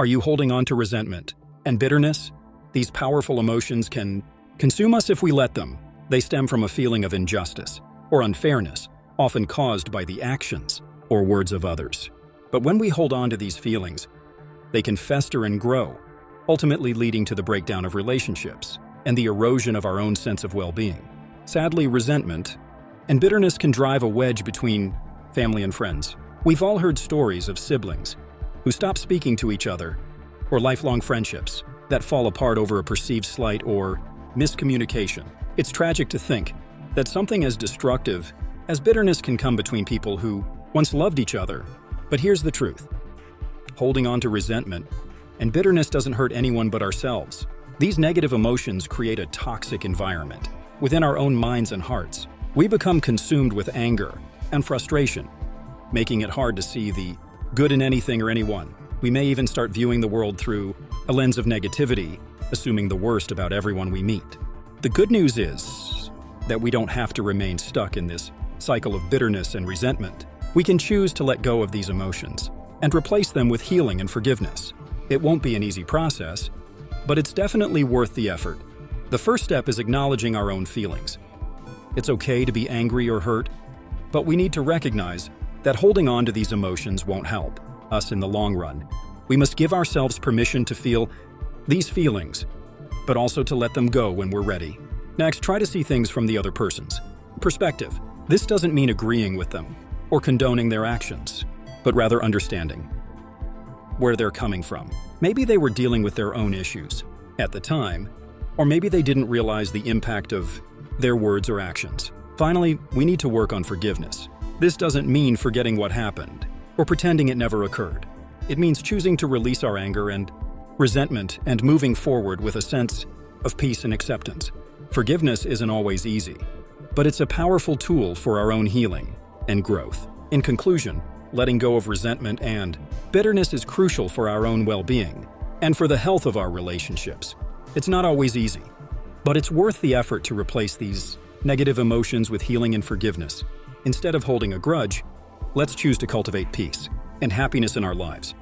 Are you holding on to resentment and bitterness? These powerful emotions can consume us if we let them. They stem from a feeling of injustice or unfairness, often caused by the actions or words of others. But when we hold on to these feelings, they can fester and grow, ultimately leading to the breakdown of relationships and the erosion of our own sense of well-being. Sadly, resentment and bitterness can drive a wedge between family and friends. We've all heard stories of siblings who stop speaking to each other, or lifelong friendships that fall apart over a perceived slight or miscommunication. It's tragic to think that something as destructive as bitterness can come between people who once loved each other. But here's the truth. Holding on to resentment and bitterness doesn't hurt anyone but ourselves. These negative emotions create a toxic environment within our own minds and hearts. We become consumed with anger and frustration, making it hard to see the good in anything or anyone. We may even start viewing the world through a lens of negativity, assuming the worst about everyone we meet. The good news is that we don't have to remain stuck in this cycle of bitterness and resentment. We can choose to let go of these emotions and replace them with healing and forgiveness. It won't be an easy process, but it's definitely worth the effort. The first step is acknowledging our own feelings. It's okay to be angry or hurt, but we need to recognize that holding on to these emotions won't help us in the long run. We must give ourselves permission to feel these feelings, but also to let them go when we're ready. Next, try to see things from the other person's perspective. This doesn't mean agreeing with them or condoning their actions, but rather understanding where they're coming from. Maybe they were dealing with their own issues at the time, or maybe they didn't realize the impact of their words or actions. Finally, we need to work on forgiveness. This doesn't mean forgetting what happened or pretending it never occurred. It means choosing to release our anger and resentment and moving forward with a sense of peace and acceptance. Forgiveness isn't always easy, but it's a powerful tool for our own healing and growth. In conclusion, letting go of resentment and bitterness is crucial for our own well-being and for the health of our relationships. It's not always easy, but it's worth the effort to replace these negative emotions with healing and forgiveness. Instead of holding a grudge, let's choose to cultivate peace and happiness in our lives.